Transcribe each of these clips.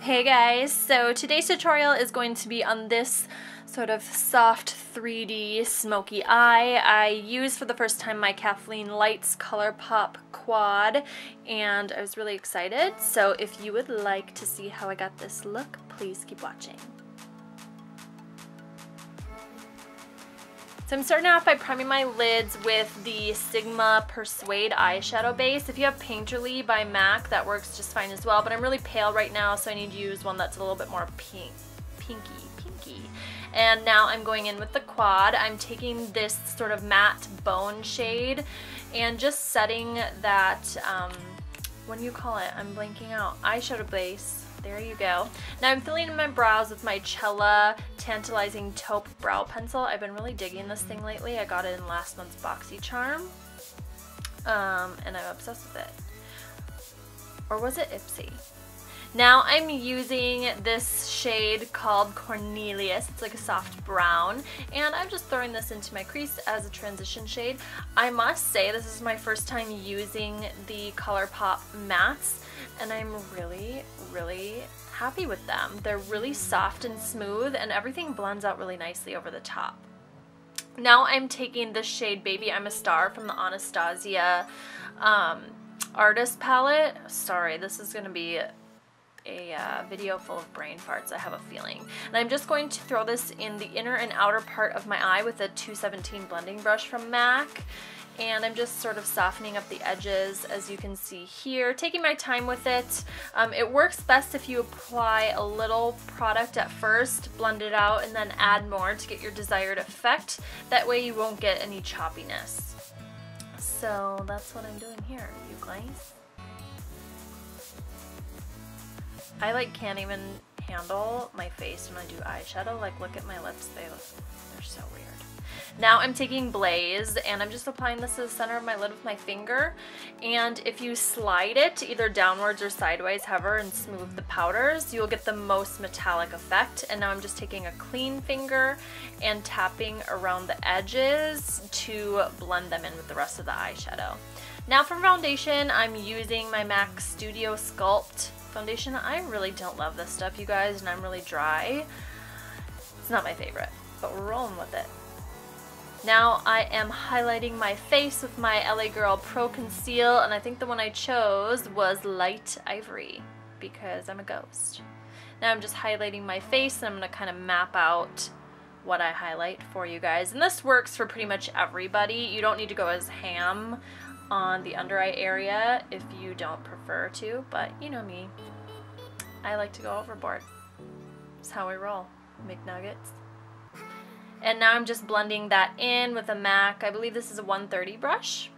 Hey guys, so today's tutorial is going to be on this sort of soft 3D smoky eye. I used for the first time my Kathleenlights Colourpop quad and I was really excited. So if you would like to see how I got this look, please keep watching. So I'm starting off by priming my lids with the Sigma Persuade eyeshadow base. If you have Painterly by MAC, that works just fine as well, but I'm really pale right now, so I need to use one that's a little bit more pinky. And now I'm going in with the quad. I'm taking this sort of matte bone shade and just setting that, what do you call it? I'm blanking out. Eyeshadow base. There you go. Now I'm filling in my brows with my Cella Tantalizing Taupe Brow Pencil. I've been really digging this thing lately. I got it in last month's BoxyCharm. And I'm obsessed with it. Or was it Ipsy? Now I'm using this shade called Cornelius. It's like a soft brown. And I'm just throwing this into my crease as a transition shade. I must say this is my first time using the Colourpop mattes. And I'm really happy with them. They're really soft and smooth and everything blends out really nicely over the top. Now I'm taking this shade Baby I'm a Star from the Anastasia artist palette. Sorry, this is going to be a video full of brain farts, I have a feeling. And I'm just going to throw this in the inner and outer part of my eye with a 217 blending brush from MAC. And I'm just sort of softening up the edges, as you can see here, taking my time with it. It works best if you apply a little product at first, blend it out, and then add more to get your desired effect. That way you won't get any choppiness. So that's what I'm doing here, you guys. I can't even handle my face when I do eyeshadow. Look at my lips, they're so weird. Now I'm taking Blaze and I'm just applying this to the center of my lid with my finger, and if you slide it either downwards or sideways, hover, and smooth the powders, you'll get the most metallic effect. And now I'm just taking a clean finger and tapping around the edges to blend them in with the rest of the eyeshadow. Now for foundation, I'm using my MAC Studio Sculpt foundation. I really don't love this stuff, you guys, and I'm really dry. It's not my favorite, but we're rolling with it. Now I am highlighting my face with my LA Girl Pro Conceal, and I think the one I chose was Light Ivory because I'm a ghost. Now I'm just highlighting my face and I'm going to kind of map out what I highlight for you guys. And this works for pretty much everybody. You don't need to go as ham on the under eye area if you don't prefer to, but you know me. I like to go overboard. It's how I roll. McNuggets. And now I'm just blending that in with a MAC, I believe this is a 130 brush.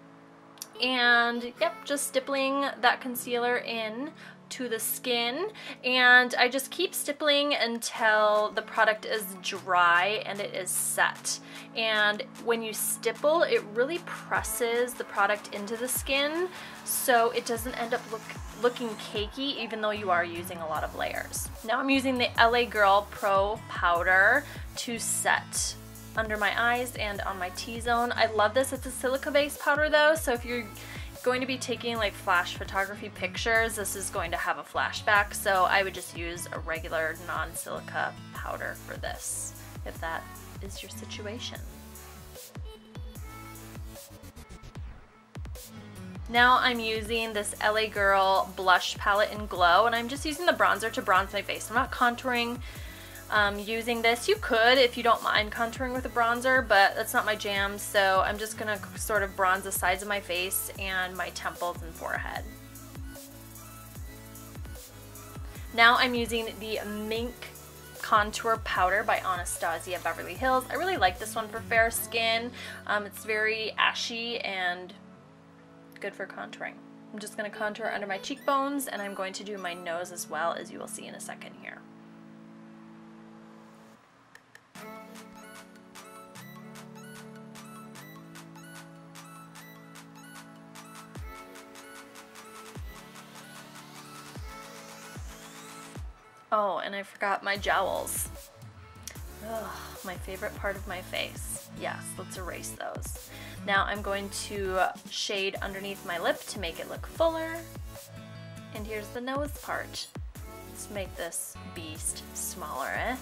And yep, just stippling that concealer in to the skin. And I just keep stippling until the product is dry and it is set. And when you stipple, it really presses the product into the skin so it doesn't end up looking cakey, even though you are using a lot of layers. Now I'm using the LA Girl Pro powder to set under my eyes and on my T-zone. I love this. It's a silica-based powder though, so if you're going to be taking flash photography pictures, this is going to have a flashback, so I would just use a regular non-silica powder for this, if that is your situation. Now I'm using this LA Girl blush palette in Glow, and I'm just using the bronzer to bronze my face. I'm not contouring using this. You could if you don't mind contouring with a bronzer, but that's not my jam, so I'm just going to sort of bronze the sides of my face and my temples and forehead. Now I'm using the Mink Contour Powder by Anastasia Beverly Hills. I really like this one for fair skin. It's very ashy and good for contouring. I'm just going to contour under my cheekbones, and I'm going to do my nose as well, as you will see in a second here. Oh, and I forgot my jowls. Ugh, my favorite part of my face. Yes, let's erase those. Now I'm going to shade underneath my lip to make it look fuller. And here's the nose part. Let's make this beast smaller, eh?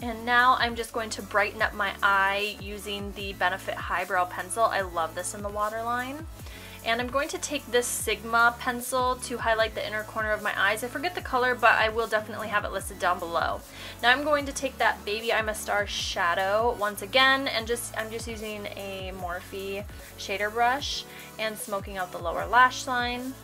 And now I'm just going to brighten up my eye using the Benefit Highbrow Pencil. I love this in the waterline. And I'm going to take this Sigma pencil to highlight the inner corner of my eyes. I forget the color, but I will definitely have it listed down below. Now I'm going to take that Baby I'm a Star shadow once again, and I'm just using a Morphe shader brush and smoking out the lower lash line.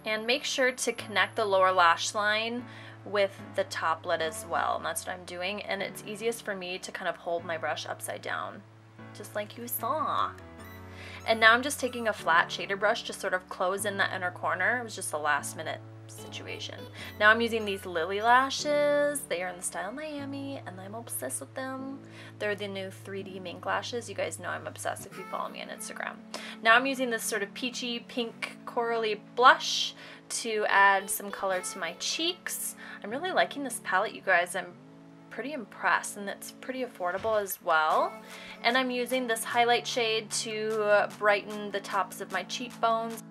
And make sure to connect the lower lash line with the top lid as well. And that's what I'm doing. And it's easiest for me to kind of hold my brush upside down, just like you saw. And now I'm just taking a flat shader brush to sort of close in that inner corner. It was just a last minute situation. Now I'm using these Lily lashes. They are in the style Miami and I'm obsessed with them. They're the new 3D mink lashes. You guys know I'm obsessed if you follow me on Instagram. Now I'm using this sort of peachy pink corally blush to add some color to my cheeks. I'm really liking this palette, you guys. I'm pretty impressed, and it's pretty affordable as well. And I'm using this highlight shade to brighten the tops of my cheekbones.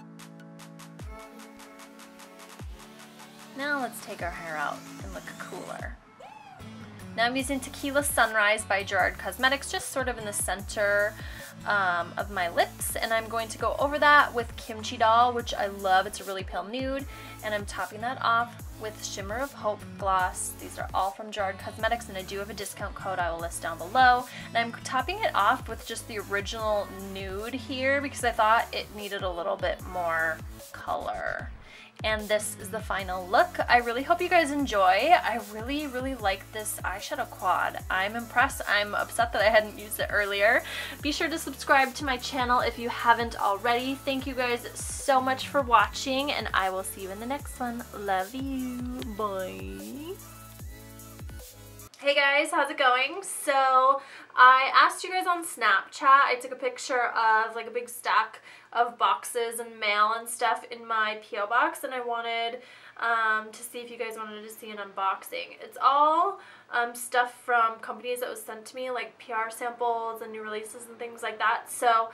Now let's take our hair out and look cooler. Now I'm using Tequila Sunrise by Gerard Cosmetics, just sort of in the center of my lips, and I'm going to go over that with Kimchi Doll, which I love. It's a really pale nude, and I'm topping that off with Shimmer of Hope gloss. These are all from Gerard Cosmetics, and I do have a discount code I will list down below. And I'm topping it off with just the original nude here because I thought it needed a little bit more color. And this is the final look. I really hope you guys enjoy. I really, really like this eyeshadow quad. I'm impressed. I'm upset that I hadn't used it earlier. Be sure to subscribe to my channel if you haven't already. Thank you guys so much for watching, and I will see you in the next one. Love you. Bye. Hey guys, how's it going? So I asked you guys on Snapchat. I took a picture of like a big stack of boxes and mail and stuff in my P.O. box, and I wanted to see if you guys wanted to see an unboxing. It's all stuff from companies that was sent to me, like PR samples and new releases and things like that. So